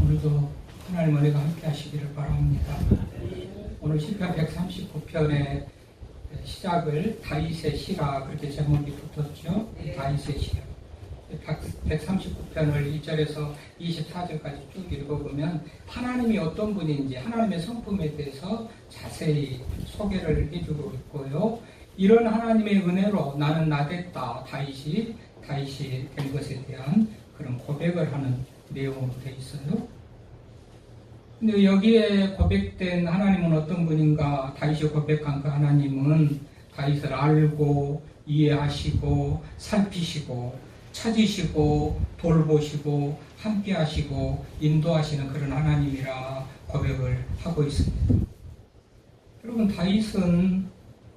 오늘도 하나님 은혜가 함께 하시기를 바랍니다. 오늘 시편 139편의 시작을 다윗의 시라 그렇게 제목이 붙었죠. 다윗의 시라. 139편을 1절에서 24절까지 쭉 읽어보면 하나님이 어떤 분인지 하나님의 성품에 대해서 자세히 소개를 해주고 있고요. 이런 하나님의 은혜로 나는 나됐다. 다윗이 된 것에 대한 그런 고백을 하는 내용으로 되어 있어요. 근데 여기에 고백된 하나님은 어떤 분인가? 다윗이 고백한 그 하나님은 다윗을 알고 이해하시고 살피시고 찾으시고 돌보시고 함께하시고 인도하시는 그런 하나님이라 고백을 하고 있습니다. 여러분, 다윗은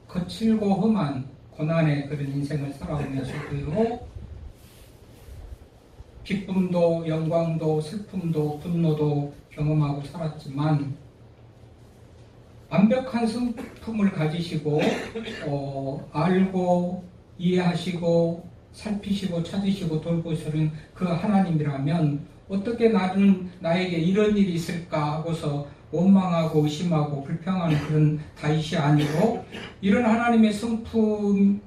거칠고 험한 고난의 그런 인생을 살아오면서도요, 기쁨도 영광도 슬픔도 분노도 경험하고 살았지만 완벽한 성품을 가지시고 알고 이해하시고 살피시고 찾으시고 돌보시는 그 하나님이라면 어떻게 나에게 이런 일이 있을까 하고서 원망하고 의심하고 불평하는 그런 다윗이 아니고 이런 하나님의 성품을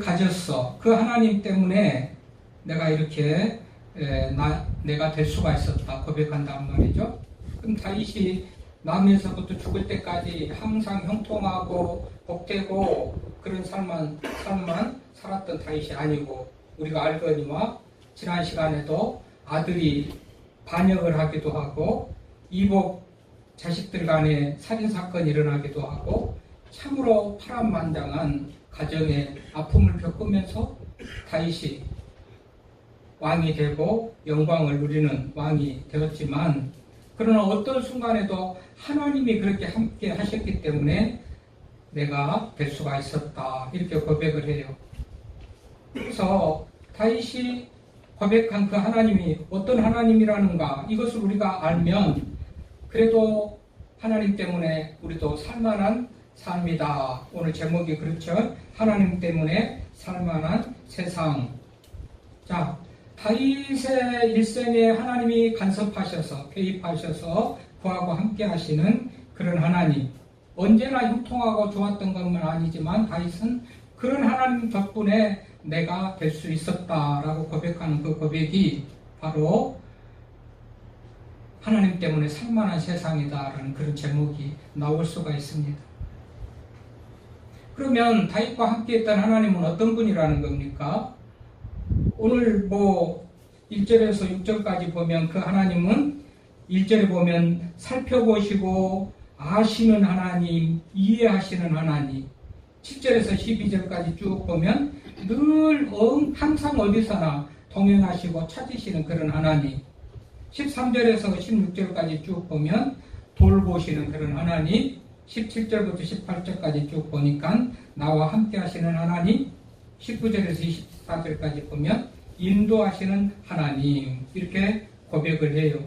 가졌어. 그 하나님 때문에 내가 이렇게 내가 될 수가 있었다 고백한단 말이죠. 그럼 다윗이 나면서부터 죽을 때까지 항상 형통하고 복되고 그런 삶만 살았던 다윗이 아니고 우리가 알거니와 지난 시간에도 아들이 반역을 하기도 하고 이복 자식들 간에 살인사건이 일어나기도 하고 참으로 파란만장한 가정의 아픔을 겪으면서 다윗이 왕이 되고 영광을 누리는 왕이 되었지만 그러나 어떤 순간에도 하나님이 그렇게 함께 하셨기 때문에 내가 될 수가 있었다 이렇게 고백을 해요. 그래서 다윗이 고백한 그 하나님이 어떤 하나님이라는가 이것을 우리가 알면 그래도 하나님 때문에 우리도 살만한 삶이다. 오늘 제목이 그렇죠. 하나님 때문에 살만한 세상. 자, 다윗의 일생에 하나님이 간섭하셔서 개입하셔서 그하고 함께 하시는 그런 하나님. 언제나 형통하고 좋았던 것만 아니지만 다윗은 그런 하나님 덕분에 내가 될 수 있었다라고 고백하는 그 고백이 바로 하나님 때문에 살만한 세상이다라는 그런 제목이 나올 수가 있습니다. 그러면 다윗과 함께 했던 하나님은 어떤 분이라는 겁니까? 오늘 1절에서 6절까지 보면 그 하나님은 1절에 보면 살펴보시고 아시는 하나님, 이해하시는 하나님. 7절에서 12절까지 쭉 보면 늘 항상 어디서나 동행하시고 찾으시는 그런 하나님. 13절에서 16절까지 쭉 보면 돌보시는 그런 하나님. 17절부터 18절까지 쭉 보니까 나와 함께 하시는 하나님. 19절에서 24절까지 보면 인도하시는 하나님. 이렇게 고백을 해요.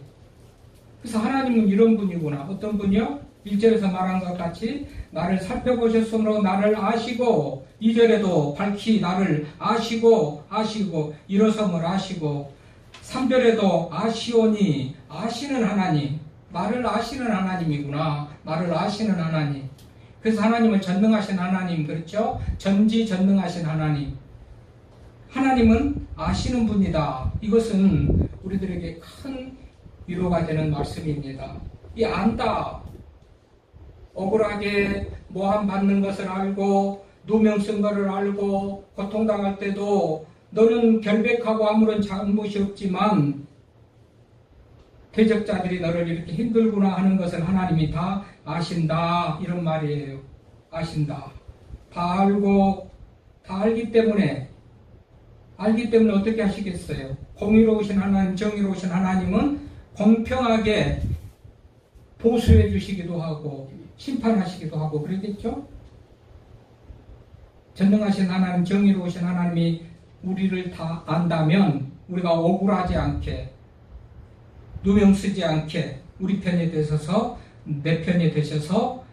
그래서 하나님은 이런 분이구나. 어떤 분이요? 1절에서 말한 것 같이 나를 살펴보셨으므로 나를 아시고 2절에도 밝히 나를 아시고 일어섬을 아시고 3절에도 아시오니 아시는 하나님. 나를 아시는 하나님이구나. 나를 아시는 하나님. 그래서 하나님을 전능하신 하나님, 그렇죠? 전지전능하신 하나님. 하나님은 아시는 분이다. 이것은 우리들에게 큰 위로가 되는 말씀입니다. 이 안다. 억울하게 모함 받는 것을 알고 누명 쓴 것을 알고 고통당할 때도 너는 결백하고 아무런 잘못이 없지만 대적자들이 너를 이렇게 힘들구나 하는 것을 하나님이 다 아신다. 이런 말이에요. 아신다. 다 알고 다 알기 때문에 어떻게 하시겠어요? 공의로우신 하나님, 정의로우신 하나님은 공평하게 보수해 주시기도 하고 심판하시기도 하고 그러겠죠? 전능하신 하나님, 정의로우신 하나님이 우리를 다 안다면 우리가 억울하지 않게 누명 쓰지 않게 우리 편에 되셔서 내 편에 되셔서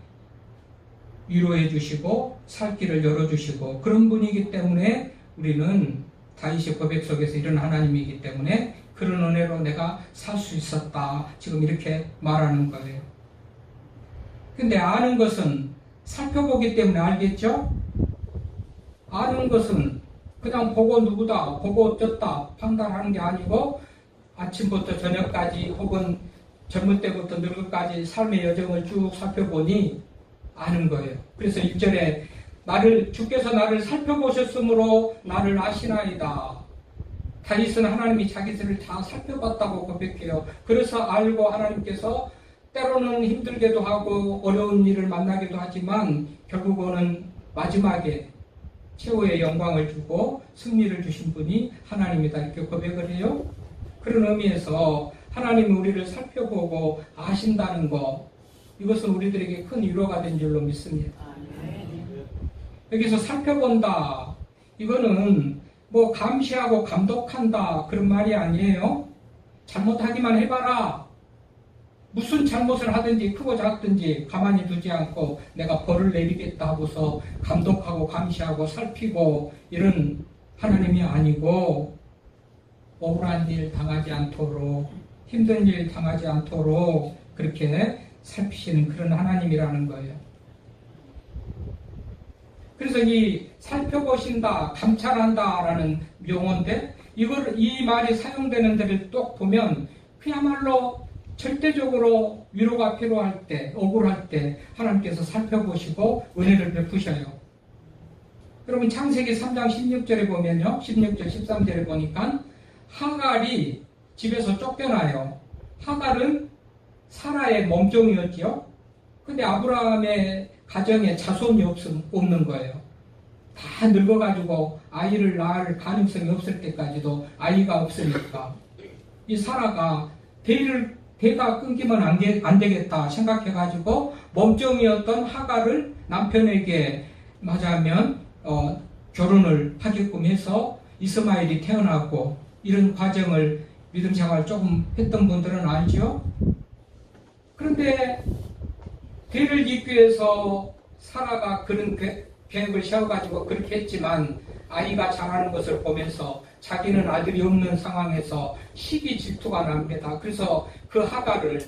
위로해 주시고 살 길을 열어주시고 그런 분이기 때문에 우리는 다윗의 고백 속에서 이런 하나님이기 때문에 그런 은혜로 내가 살 수 있었다. 지금 이렇게 말하는 거예요. 근데 아는 것은 살펴보기 때문에 알겠죠? 아는 것은 그냥 보고 누구다, 보고 어쩌다 판단하는 게 아니고 아침부터 저녁까지 혹은 젊을 때부터 늙을까지 삶의 여정을 쭉 살펴보니 아는 거예요. 그래서 1절에 주께서 나를 살펴보셨으므로 나를 아시나이다. 다윗은 하나님이 자기들을 다 살펴봤다고 고백해요. 그래서 알고 하나님께서 때로는 힘들게도 하고 어려운 일을 만나기도 하지만 결국은 마지막에 최후의 영광을 주고 승리를 주신 분이 하나님이다 이렇게 고백을 해요. 그런 의미에서 하나님이 우리를 살펴보고 아신다는 것, 이것은 우리들에게 큰 위로가 된 줄로 믿습니다. 여기서 살펴본다, 이거는 뭐 감시하고 감독한다 그런 말이 아니에요. 잘못하기만 해봐라. 무슨 잘못을 하든지 크고 작든지 가만히 두지 않고 내가 벌을 내리겠다 하고서 감독하고 감시하고 살피고 이런 하나님이 아니고, 억울한 일 당하지 않도록, 힘든 일 당하지 않도록 그렇게 살피시는 그런 하나님이라는 거예요. 그래서 이 살펴보신다, 감찰한다라는 용어인데, 이 말이 사용되는 데를 또 보면 그야말로 절대적으로 위로가 필요할 때, 억울할 때 하나님께서 살펴보시고 은혜를 베푸셔요. 여러분 창세기 3장 16절에 보면요, 16절 13절에 보니까 하갈이 집에서 쫓겨나요. 하갈은 사라의 몸종이었지요. 근데 아브라함의 가정에 자손이 없는 거예요. 다 늙어가지고 아이를 낳을 가능성이 없을 때까지도 아이가 없으니까 이 사라가 대가 끊기면 안 되겠다 생각해가지고 몸종이었던 하갈을 남편에게 맞이하면 결혼을 하게끔 해서 이스마엘이 태어나고, 이런 과정을 믿음 생활 조금 했던 분들은 알죠? 그런데 대를 잇기 위해서 사라가 그런 계획을 세워가지고 그렇게 했지만 아이가 자라는 것을 보면서 자기는 아들이 없는 상황에서 시기 질투가 납니다. 그래서 그 하갈을,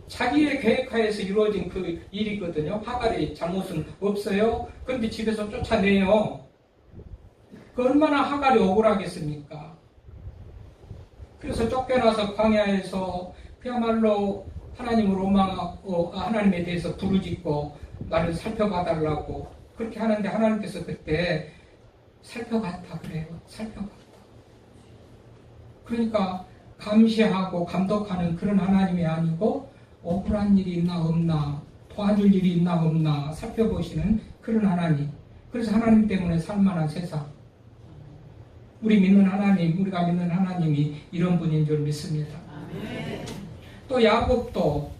자기의 계획하에서 이루어진 그 일이거든요. 하갈의 잘못은 없어요. 그런데 집에서 쫓아내요. 그 얼마나 하갈이 억울하겠습니까? 그래서 쫓겨나서 광야에서 그야말로 하나님을 원망하고 하나님에 대해서 부르짖고 나를 살펴봐달라고 그렇게 하는데, 하나님께서 그때 살펴봤다 그래요. 살펴봤다. 그러니까 감시하고 감독하는 그런 하나님이 아니고 억울한 일이 있나 없나, 도와줄 일이 있나 없나 살펴보시는 그런 하나님. 그래서 하나님 때문에 살만한 세상, 우리가 믿는 하나님이 이런 분인 줄 믿습니다. 또 야곱도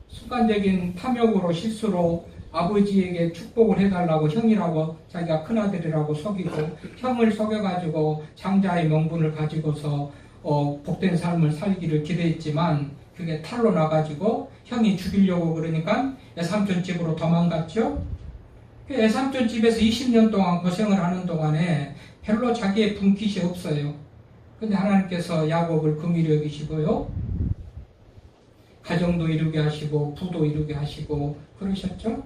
순간적인 탐욕으로 실수로 아버지에게 축복을 해달라고 형이라고, 자기가 큰아들이라고 속이고 형을 속여가지고 장자의 명분을 가지고서 복된 삶을 살기를 기대했지만 그게 탈로 나가지고 형이 죽이려고 그러니까 애삼촌 집으로 도망갔죠. 애삼촌 집에서 20년 동안 고생을 하는 동안에 별로 자기의 분깃이 없어요. 근데 하나님께서 야곱을 긍휼히 여기시고요, 가정도 이루게 하시고 부도 이루게 하시고 그러셨죠.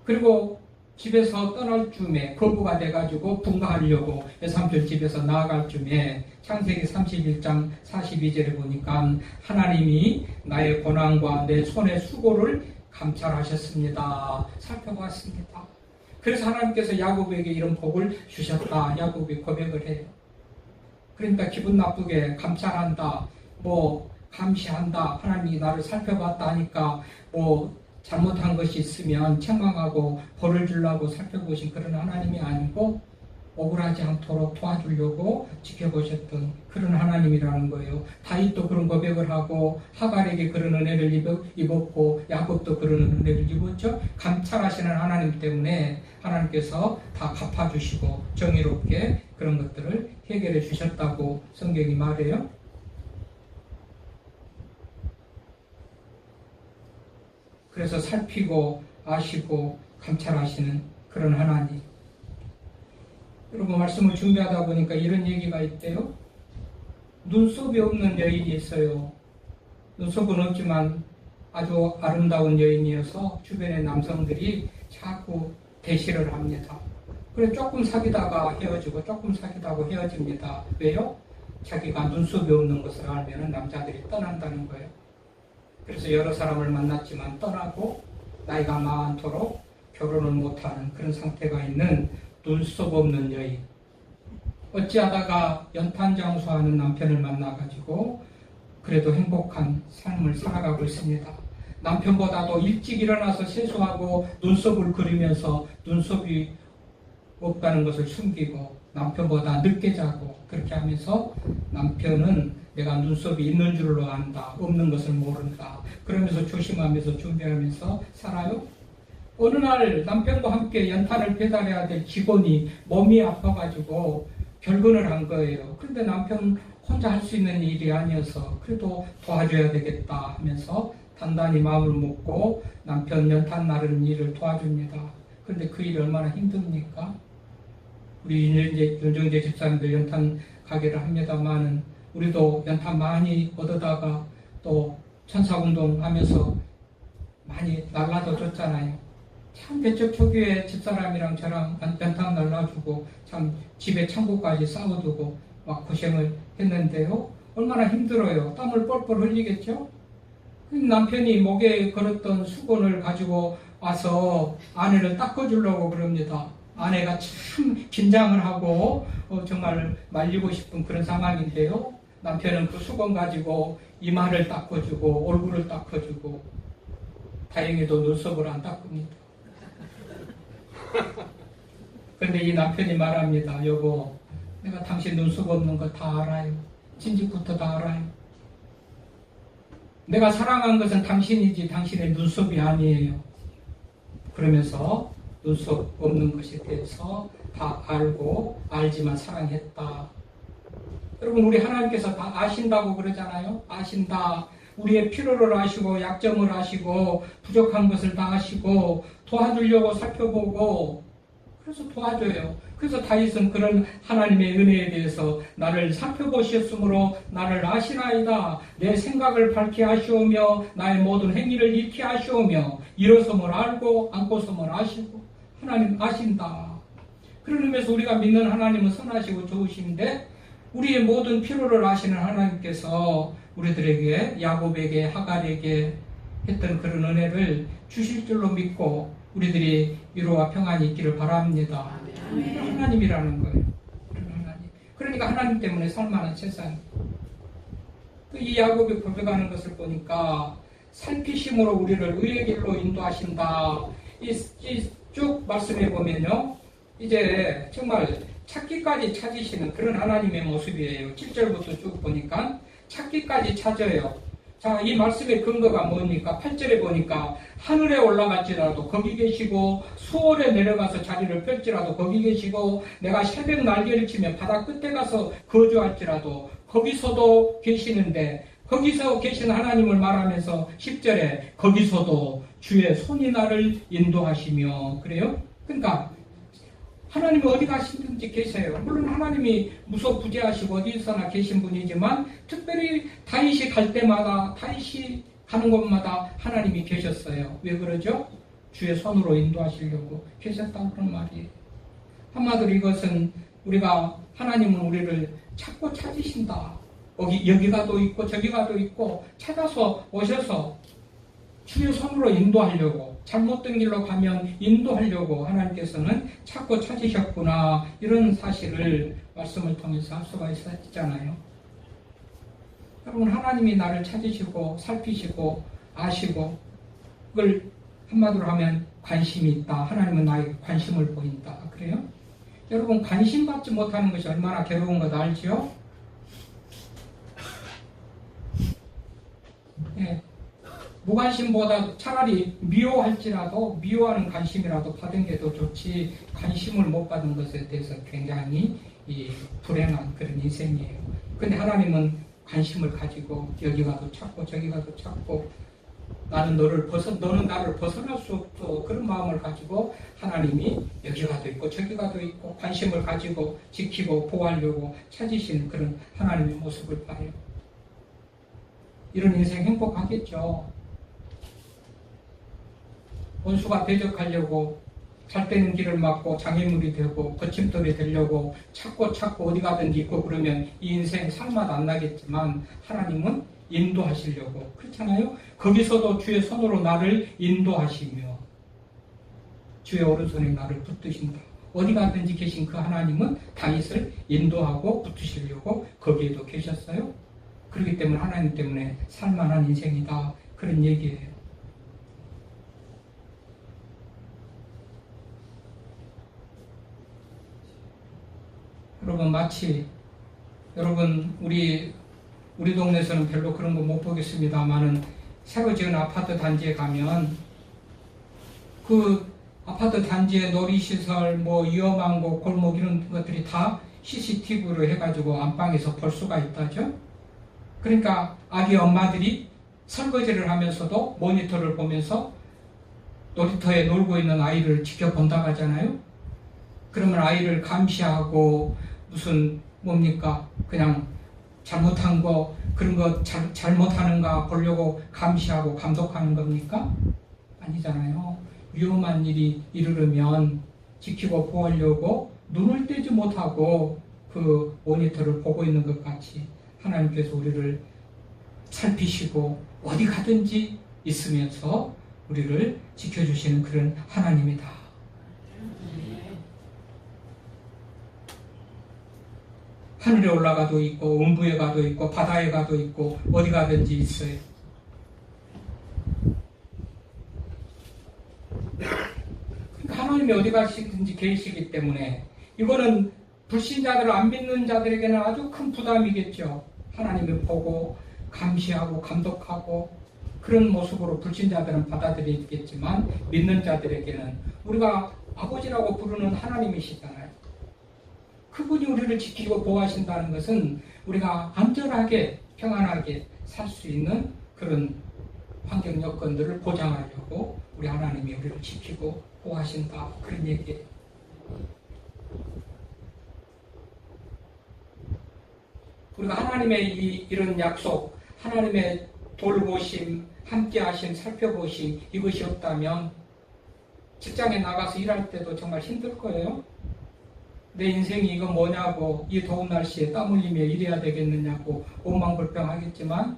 그리고 집에서 떠날 쯤에 거부가 돼가지고 분가하려고 애삼촌 집에서 나아갈 쯤에 창세기 31장 42절에 보니까 하나님이 나의 고난과 내 손의 수고를 감찰하셨습니다. 살펴봤습니다. 그래서 하나님께서 야곱에게 이런 복을 주셨다. 야곱이 고백을 해요. 그러니까 기분 나쁘게 감찰한다, 감시한다, 하나님이 나를 살펴봤다 하니까 잘못한 것이 있으면 책망하고 벌을 주려고 살펴보신 그런 하나님이 아니고 억울하지 않도록 도와주려고 지켜보셨던 그런 하나님이라는 거예요. 다윗도 그런 고백을 하고 하갈에게 그런 은혜를 입었고 야곱도 그런 은혜를 입었죠. 감찰하시는 하나님 때문에 하나님께서 다 갚아주시고 정의롭게 그런 것들을 해결해 주셨다고 성경이 말해요. 그래서 살피고 아시고 감찰하시는 그런 하나님. 여러분 말씀을 준비하다 보니까 이런 얘기가 있대요. 눈썹이 없는 여인이 있어요. 눈썹은 없지만 아주 아름다운 여인이어서 주변의 남성들이 자꾸 대시를 합니다. 그래서 조금 사귀다가 헤어지고 조금 사귀다가 헤어집니다. 왜요? 자기가 눈썹이 없는 것을 알면 남자들이 떠난다는 거예요. 그래서 여러 사람을 만났지만 떠나고 나이가 많도록 결혼을 못하는 그런 상태가 있는 눈썹 없는 여인. 어찌하다가 연탄장수하는 남편을 만나가지고 그래도 행복한 삶을 살아가고 있습니다. 남편보다도 일찍 일어나서 세수하고 눈썹을 그리면서 눈썹이 없다는 것을 숨기고 남편보다 늦게 자고 그렇게 하면서 남편은 내가 눈썹이 있는 줄로 안다. 없는 것을 모른다. 그러면서 조심하면서 준비하면서 살아요. 어느 날 남편과 함께 연탄을 배달해야 될 직원이 몸이 아파가지고 결근을 한 거예요. 그런데 남편 혼자 할 수 있는 일이 아니어서 그래도 도와줘야 되겠다 하면서 단단히 마음을 먹고 남편 연탄 나르는 일을 도와줍니다. 그런데 그 일이 얼마나 힘듭니까? 우리 윤정재 집사님도 연탄 가게를 합니다만은 우리도 연탄 많이 얻어다가 또 천사운동 하면서 많이 날라도 줬잖아요. 참 개척 초기에 집사람이랑 저랑 연탄 날라주고 참 집에 창고까지 쌓아두고 막 고생을 했는데요. 얼마나 힘들어요. 땀을 뻘뻘 흘리겠죠? 남편이 목에 걸었던 수건을 가지고 와서 아내를 닦아주려고 그럽니다. 아내가 참 긴장을 하고 정말 말리고 싶은 그런 상황인데요. 남편은 그 수건 가지고 이마를 닦아주고 얼굴을 닦아주고 다행히도 눈썹을 안 닦습니다. 그런데 이 남편이 말합니다. 여보, 내가 당신 눈썹 없는 거 다 알아요. 진즉부터 다 알아요. 내가 사랑한 것은 당신이지 당신의 눈썹이 아니에요. 그러면서 눈썹 없는 것에 대해서 다 알고 알지만 사랑했다. 여러분 우리 하나님께서 다 아신다고 그러잖아요. 아신다. 우리의 필요를 아시고 약점을 아시고 부족한 것을 다 아시고 도와주려고 살펴보고 그래서 도와줘요. 그래서 다윗은 그런 하나님의 은혜에 대해서 나를 살펴보셨으므로 나를 아시나이다. 내 생각을 밝히 아시오며 나의 모든 행위를 익히 아시오며 일어섬을 알고 앉고섬을 아시고 하나님 아신다. 그런 의미에서 우리가 믿는 하나님은 선하시고 좋으신데 우리의 모든 필요를 아시는 하나님께서 우리들에게 야곱에게 하갈에게 했던 그런 은혜를 주실 줄로 믿고 우리들이 위로와 평안이 있기를 바랍니다. 하나님이라는 거예요. 하나님. 그러니까 하나님 때문에 살만한 세상. 이 야곱이 고백하는 것을 보니까 살피심으로 우리를 의의 길로 인도하신다. 쭉 말씀해 보면요. 이제 정말 찾기까지 찾으시는 그런 하나님의 모습이에요. 7절부터 쭉 보니까 찾기까지 찾아요. 자, 이 말씀의 근거가 뭡니까? 8절에 보니까 하늘에 올라갈지라도 거기 계시고 수월에 내려가서 자리를 펼지라도 거기 계시고 내가 새벽 날개를 치며 바다 끝에 가서 거주할지라도 거기서도 계시는데 거기서 계신 하나님을 말하면서 10절에 거기서도 주의 손이 나를 인도하시며 그래요? 그러니까 하나님이 어디 가시든지 계세요. 물론 하나님이 무소부재하시고 어디서나 계신 분이지만 특별히 다윗이 갈 때마다 다윗이 가는 곳마다 하나님이 계셨어요. 왜 그러죠? 주의 손으로 인도하시려고 계셨다는 그런 말이에요. 한마디로 이것은 우리가 하나님은 우리를 찾고 찾으신다. 여기가도 있고 저기가도 있고 찾아서 오셔서 주의 손으로 인도하려고 잘못된 길로 가면 인도하려고 하나님께서는 찾고 찾으셨구나 이런 사실을 말씀을 통해서 알 수가 있잖아요. 여러분 하나님이 나를 찾으시고 살피시고 아시고 그걸 한마디로 하면 관심이 있다. 하나님은 나에게 관심을 보인다. 그래요? 여러분 관심 받지 못하는 것이 얼마나 괴로운 것 알지요? 네. 무관심보다 차라리 미워할지라도 미워하는 관심이라도 받은 게 더 좋지 관심을 못 받은 것에 대해서 굉장히 불행한 그런 인생이에요. 근데 하나님은 관심을 가지고 여기 가도 찾고 저기 가도 찾고 너는 나를 벗어날 수 없어. 그런 마음을 가지고 하나님이 여기 가도 있고 저기 가도 있고 관심을 가지고 지키고 보호하려고 찾으시는 그런 하나님의 모습을 봐요. 이런 인생 행복하겠죠. 원수가 대적하려고 잘 되는 길을 막고 장애물이 되고 거침돌이 되려고 찾고 어디 가든지 있고 그러면 이 인생 살맛 안 나겠지만 하나님은 인도하시려고 그렇잖아요. 거기서도 주의 손으로 나를 인도하시며 주의 오른손에 나를 붙드신다. 어디 가든지 계신 그 하나님은 다윗을 인도하고 붙으시려고 거기에도 계셨어요. 그렇기 때문에 하나님 때문에 살만한 인생이다. 그런 얘기예요. 여러분 마치 우리 동네에서는 별로 그런 거 못 보겠습니다만은 새로 지은 아파트 단지에 가면 그 아파트 단지의 놀이시설 뭐 위험한 곳 골목 이런 것들이 다 CCTV로 해가지고 안방에서 볼 수가 있다죠. 그러니까 아기 엄마들이 설거지를 하면서도 모니터를 보면서 놀이터에 놀고 있는 아이를 지켜본다고 하잖아요. 그러면 아이를 감시하고 무슨 뭡니까 그냥 잘못한 거 그런 거 잘못하는가 보려고 감시하고 감독하는 겁니까? 아니잖아요. 위험한 일이 이르르면 지키고 보호하려고 눈을 떼지 못하고 그 모니터를 보고 있는 것 같이 하나님께서 우리를 살피시고 어디 가든지 있으면서 우리를 지켜주시는 그런 하나님이다. 하늘에 올라가도 있고 음부에 가도 있고 바다에 가도 있고 어디 가든지 있어요. 그러니까 하나님이 어디 가시든지 계시기 때문에 이거는 불신자들 안 믿는 자들에게는 아주 큰 부담이겠죠. 하나님이 보고 감시하고 감독하고 그런 모습으로 불신자들은 받아들이겠지만 믿는 자들에게는 우리가 아버지라고 부르는 하나님이시잖아요. 그분이 우리를 지키고 보호하신다는 것은 우리가 안전하게 평안하게 살 수 있는 그런 환경 여건들을 보장하려고 우리 하나님이 우리를 지키고 보호하신다. 그런 얘기예요. 우리가 하나님의 이런 약속, 하나님의 돌보심, 함께하심, 살펴보심 이것이 없다면 직장에 나가서 일할 때도 정말 힘들 거예요. 내 인생이 이거 뭐냐고 이 더운 날씨에 땀 흘리며 일해야 되겠느냐고 오만불평하겠지만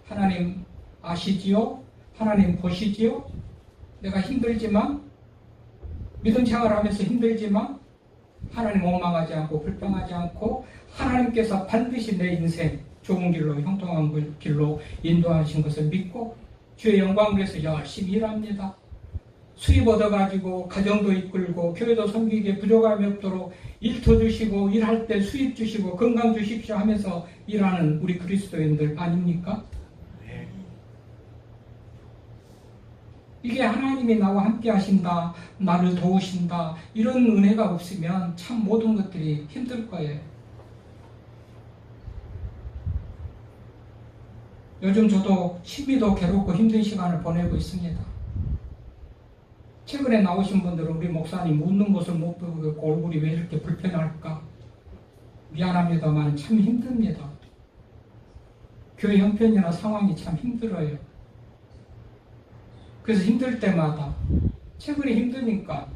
하나님 아시지요? 하나님 보시지요? 내가 힘들지만 믿음 생활하면서 힘들지만 하나님 원망하지 않고 불평하지 않고 하나님께서 반드시 내 인생 좋은 길로 형통한 길로 인도하신 것을 믿고 주의 영광을 위해서 열심히 일합니다. 수입 얻어가지고 가정도 이끌고 교회도 섬기게 부족함이 없도록 일터 주시고 일할 때 수입 주시고 건강 주십시오 하면서 일하는 우리 그리스도인들 아닙니까? 네. 이게 하나님이 나와 함께 하신다, 나를 도우신다 이런 은혜가 없으면 참 모든 것들이 힘들 거예요. 요즘 저도 심히도 괴롭고 힘든 시간을 보내고 있습니다. 최근에 나오신 분들은 우리 목사님 웃는 모습 못 보고 얼굴이 왜 이렇게 불편할까? 미안합니다만 참 힘듭니다. 교회 형편이나 상황이 참 힘들어요. 그래서 힘들 때마다 최근에 힘드니까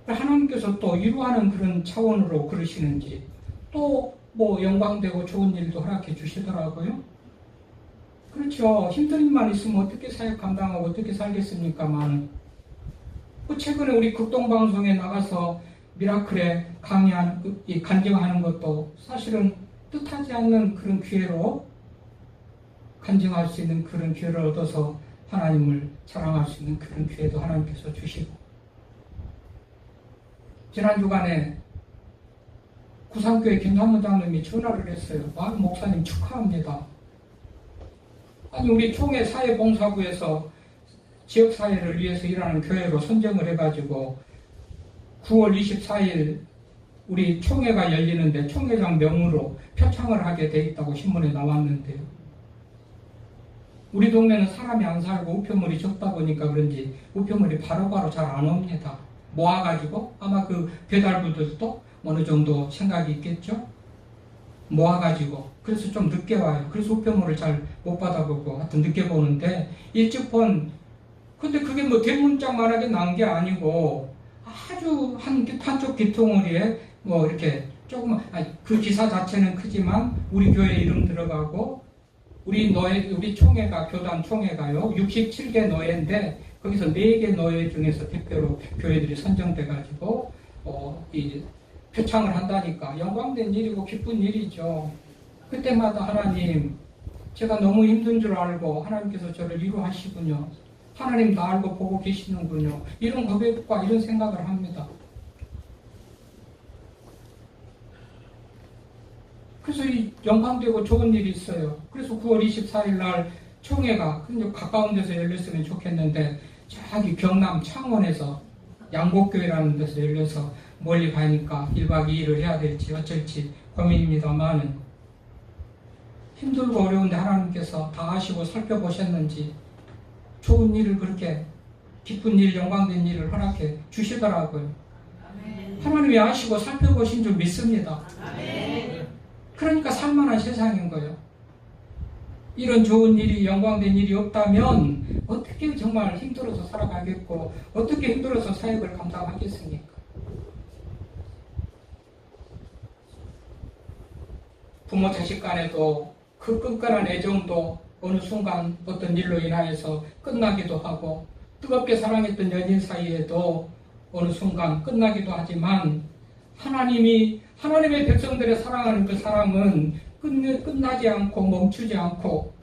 하나님께서 또 위로하는 그런 차원으로 그러시는지 또 뭐 영광되고 좋은 일도 허락해 주시더라고요. 그렇죠. 힘든 일만 있으면 어떻게 사역 감당하고 어떻게 살겠습니까만 최근에 우리 극동방송에 나가서 미라클에 강의하는, 간증하는 것도 사실은 뜻하지 않는 그런 기회로 간증할 수 있는 그런 기회를 얻어서 하나님을 자랑할 수 있는 그런 기회도 하나님께서 주시고 지난 주간에 구산교회 김상문 장로님이 전화를 했어요. 목사님 축하합니다. 아니 우리 총회 사회봉사부에서 지역사회를 위해서 일하는 교회로 선정을 해가지고 9월 24일 우리 총회가 열리는데 총회장 명으로 표창을 하게 돼 있다고 신문에 나왔는데요. 우리 동네는 사람이 안 살고 우편물이 적다 보니까 그런지 우편물이 바로바로 잘 안 옵니다. 모아가지고 아마 그 배달부들도 어느 정도 생각이 있겠죠. 모아가지고 그래서 좀 늦게 와요. 그래서 우편물을 잘 못 받아보고 하여튼 늦게 보는데 일찍 본 근데 그게 뭐 대문짝만하게 난 게 아니고 아주 한쪽 귀퉁이에 뭐 이렇게 조금 그 기사 자체는 크지만 우리 교회 이름 들어가고 우리 총회가 교단 총회가요 67개 노예인데 거기서 4개 노예 중에서 대표로 교회들이 선정돼 가지고 이 표창을 한다니까 영광된 일이고 기쁜 일이죠. 그때마다 하나님 제가 너무 힘든 줄 알고 하나님께서 저를 위로하시군요. 하나님 다 알고 보고 계시는군요. 이런 고백과 이런 생각을 합니다. 그래서 이 영광되고 좋은 일이 있어요. 그래서 9월 24일 날 총회가 가까운 데서 열렸으면 좋겠는데 저기 경남 창원에서 양곡교회라는 데서 열려서 멀리 가니까 1박 2일을 해야 될지 어쩔지 고민입니다만은 힘들고 어려운데 하나님께서 다 아시고 살펴보셨는지 좋은 일을 그렇게 기쁜 일, 영광된 일을 허락해 주시더라고요. 하나님이 아시고 살펴보신 줄 믿습니다. 그러니까 살만한 세상인 거예요. 이런 좋은 일이 영광된 일이 없다면 어떻게 정말 힘들어서 살아가겠고 어떻게 힘들어서 사역을 감당하겠습니까? 부모 자식 간에도 그 끈끈한 애정도 어느 순간 어떤 일로 인하여서 끝나기도 하고 뜨겁게 사랑했던 연인 사이에도 어느 순간 끝나기도 하지만 하나님의 백성들의 사랑하는 그 사랑은 끝나지 않고 멈추지 않고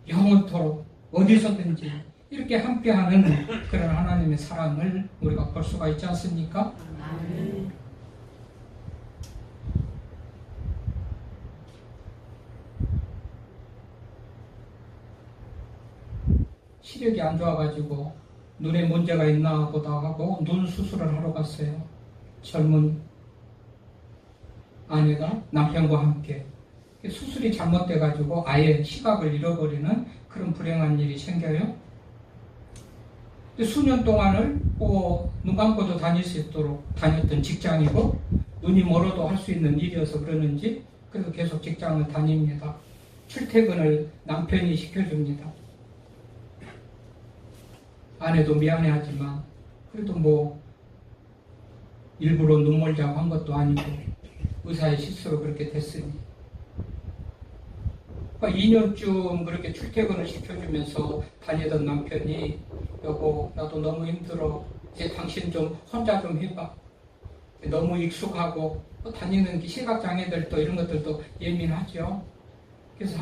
영원토록 어디서든지 이렇게 함께하는 그런 하나님의 사랑을 우리가 볼 수가 있지 않습니까? 시력이 안 좋아가지고 눈에 문제가 있나 보다 하고 눈 수술을 하러 갔어요. 젊은 아내가 남편과 함께 수술이 잘못돼가지고 아예 시각을 잃어버리는 그런 불행한 일이 생겨요. 수년 동안을 눈 감고도 다닐 수 있도록 다녔던 직장이고 눈이 멀어도 할 수 있는 일이어서 그러는지 그래서 계속 직장을 다닙니다. 출퇴근을 남편이 시켜줍니다. 아내도 미안해하지만 그래도 뭐 일부러 눈물 자고 한 것도 아니고 의사의 실수로 그렇게 됐으니 2년쯤 그렇게 출퇴근을 시켜주면서 다니던 남편이 여보 나도 너무 힘들어 이제 당신 좀 혼자 좀 해봐. 너무 익숙하고 다니는 시각장애들도 이런 것들도 예민하죠. 그래서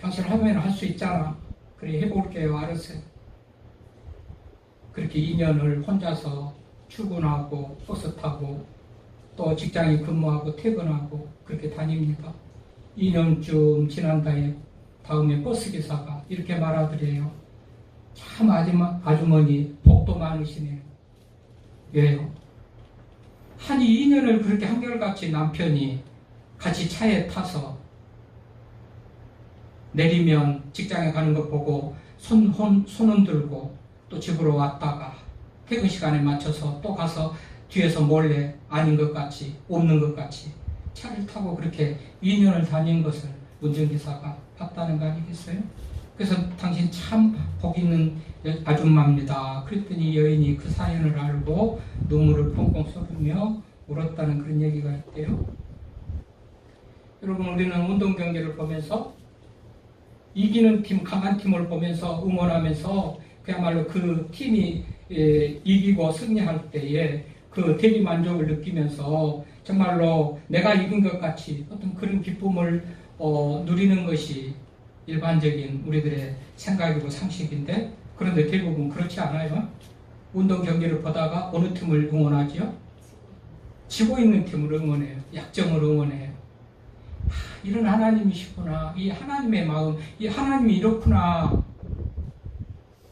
당신 하면 할 수 있잖아. 그래 해볼게요. 알았어요. 그렇게 2년을 혼자서 출근하고 버스 타고 또 직장에 근무하고 퇴근하고 그렇게 다닙니다. 2년쯤 지난 다음에 버스기사가 이렇게 말하더래요. 참 아주머니 복도 많으시네요. 왜요? 한 2년을 그렇게 한결같이 남편이 같이 차에 타서 내리면 직장에 가는 거 보고 손 흔들고 또 집으로 왔다가 퇴근 시간에 맞춰서 또 가서 뒤에서 몰래 아닌 것 같이 없는 것 같이 차를 타고 그렇게 2년을 다닌 것을 운전기사가 봤다는 거 아니겠어요? 그래서 당신 참 복 있는 아줌마입니다. 그랬더니 여인이 그 사연을 알고 눈물을 펑펑 쏟으며 울었다는 그런 얘기가 있대요. 여러분 우리는 운동 경기를 보면서 이기는 팀, 강한 팀을 보면서 응원하면서 그야말로 그 팀이 이기고 승리할 때에 그 대리 만족을 느끼면서 정말로 내가 이긴 것 같이 어떤 그런 기쁨을 누리는 것이 일반적인 우리들의 생각이고 상식인데 그런데 대부분 그렇지 않아요. 운동 경기를 보다가 어느 팀을 응원하지요? 지고 있는 팀을 응원해요. 약점을 응원해요. 이런 하나님이시구나. 이 하나님의 마음, 이 하나님이 이렇구나.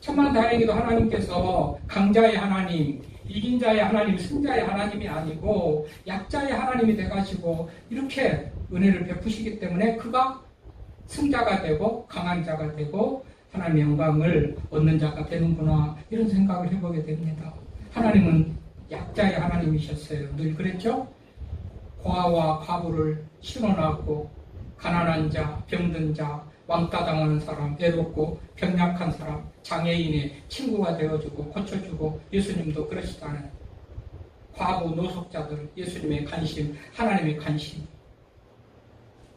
천만 다행히도 하나님께서 강자의 하나님, 이긴 자의 하나님, 승자의 하나님이 아니고 약자의 하나님이 돼가지고 이렇게 은혜를 베푸시기 때문에 그가 승자가 되고 강한 자가 되고 하나님의 영광을 얻는 자가 되는구나, 이런 생각을 해보게 됩니다. 하나님은 약자의 하나님이셨어요. 늘 그랬죠? 고아와 과부를 신원하고 가난한 자, 병든 자, 왕따 당하는 사람, 외롭고 병약한 사람, 장애인의 친구가 되어주고 고쳐주고, 예수님도 그러시잖아요. 과부, 노숙자들, 예수님의 관심, 하나님의 관심.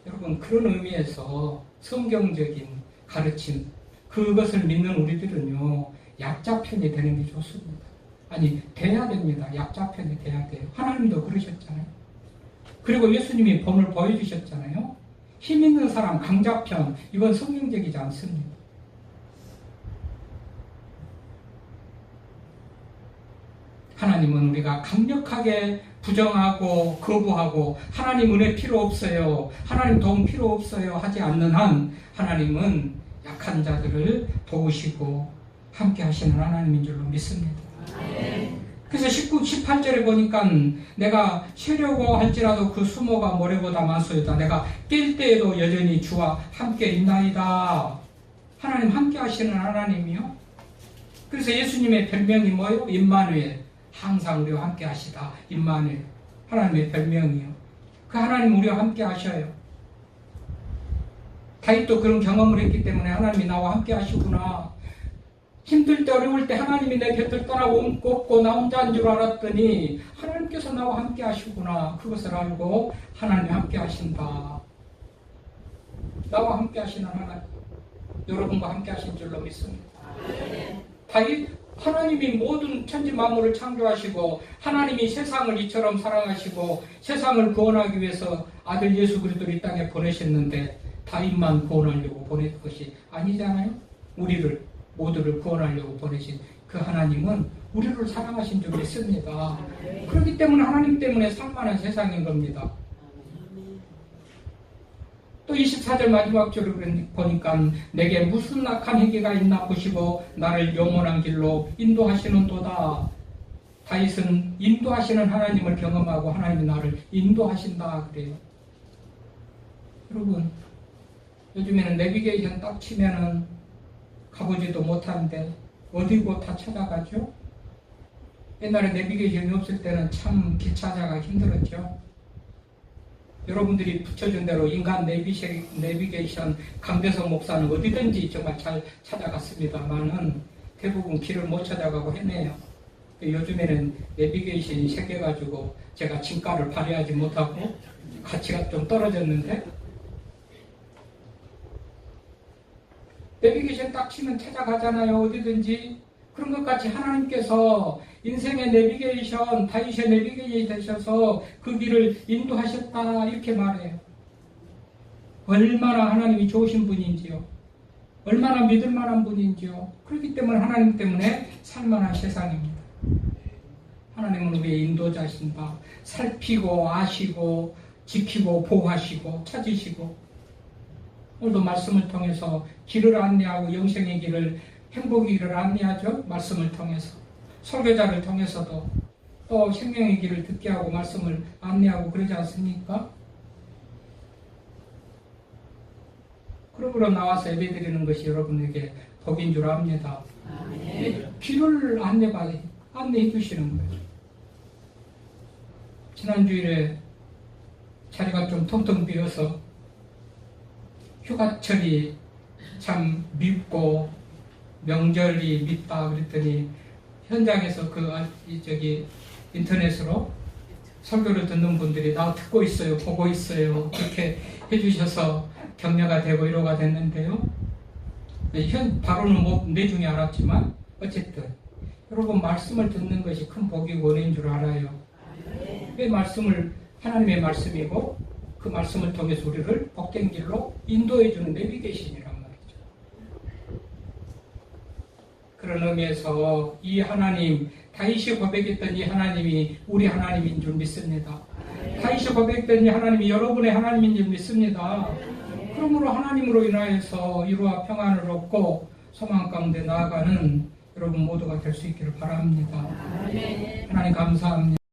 여러분, 그런 의미에서 성경적인 가르침, 그것을 믿는 우리들은요, 약자 편이 되는 게 좋습니다. 아니, 돼야 됩니다. 약자 편이 돼야 돼요. 하나님도 그러셨잖아요. 그리고 예수님이 본을 보여주셨잖아요. 힘 있는 사람, 강자 편, 이건 성경적이지 않습니다. 하나님은 우리가 강력하게 부정하고 거부하고 하나님 은혜 필요 없어요, 하나님 도움 필요 없어요 하지 않는 한, 하나님은 약한 자들을 도우시고 함께 하시는 하나님인 줄로 믿습니다. 그래서 18절에 보니까 내가 쉬려고 할지라도 그 수모가 모래보다 많소이다. 내가 뛸 때에도 여전히 주와 함께 있나이다. 하나님 함께 하시는 하나님이요. 그래서 예수님의 별명이 뭐예요? 임마누엘. 항상 우리와 함께 하시다. 임마누엘. 하나님의 별명이요. 그 하나님 우리와 함께 하셔요. 다윗도 그런 경험을 했기 때문에 하나님이 나와 함께 하시구나. 힘들 때 어려울 때 하나님이 내 곁을 떠나고 없고 나 혼자인 줄 알았더니 하나님께서 나와 함께 하시구나. 그것을 알고 하나님이 함께 하신다. 나와 함께 하시는 하나님, 여러분과 함께 하신 줄로 믿습니다. 다윗, 하나님이 모든 천지 만물을 창조하시고 하나님이 세상을 이처럼 사랑하시고 세상을 구원하기 위해서 아들 예수 그리스도를 이 땅에 보내셨는데 다윗만 구원하려고 보낸 것이 아니잖아요. 우리를 모두를 구원하려고 보내신 그 하나님은 우리를 사랑하신 줄 믿습니다. 그렇기 때문에 하나님 때문에 살만한 세상인 겁니다. 또 24절 마지막 줄을 보니까 내게 무슨 악한 행위가 있나 보시고 나를 영원한 길로 인도하시는도다. 다윗은 인도하시는 하나님을 경험하고 하나님이 나를 인도하신다 그래요. 여러분, 요즘에는 내비게이션 딱 치면은 가보지도 못하는데 어디고 다 찾아가죠? 옛날에 내비게이션이 없을 때는 참 길 찾아가기 힘들었죠. 여러분들이 붙여준 대로 인간 내비게이션 강대성 목사는 어디든지 정말 잘 찾아갔습니다만은 대부분 길을 못 찾아가고 했네요. 요즘에는 내비게이션이 생겨가지고 제가 진가를 발휘하지 못하고 가치가 좀 떨어졌는데, 내비게이션 딱 치면 찾아가잖아요. 어디든지. 그런 것 같이 하나님께서 인생의 내비게이션, 다윗의 내비게이션이 되셔서 그 길을 인도하셨다 이렇게 말해요. 얼마나 하나님이 좋으신 분인지요. 얼마나 믿을 만한 분인지요. 그렇기 때문에 하나님 때문에 살만한 세상입니다. 하나님은 우리의 인도자신다. 살피고 아시고 지키고 보호하시고 찾으시고, 오늘도 말씀을 통해서 길을 안내하고 영생의 길을, 행복의 길을 안내하죠. 말씀을 통해서. 설교자를 통해서도 또 생명의 길을 듣게 하고 말씀을 안내하고 그러지 않습니까? 그러므로 나와서 예배드리는 것이 여러분에게 복인 줄 압니다. 길을 안내해 주시는 거예요. 지난주일에 자리가 좀 텅텅 비어서 휴가철이 참 밉고 명절이 밉다 그랬더니 현장에서 인터넷으로 설교를 듣는 분들이 나 듣고 있어요, 보고 있어요, 그렇게 해주셔서 격려가 되고 위로가 됐는데요. 바로는 못 내중에 알았지만 어쨌든 여러분, 말씀을 듣는 것이 큰 복이고 은혜인 줄 알아요. 왜 하나님의 말씀이고 그 말씀을 통해서 우리를 복된 길로 인도해주는 내비게이션이란 말이죠. 그런 의미에서 이 하나님, 다윗이 고백했던 이 하나님이 우리 하나님인 줄 믿습니다. 다윗이 고백했던 이 하나님이 여러분의 하나님인 줄 믿습니다. 그러므로 하나님으로 인하여서 위로와 평안을 얻고 소망 가운데 나아가는 여러분 모두가 될 수 있기를 바랍니다. 하나님 감사합니다.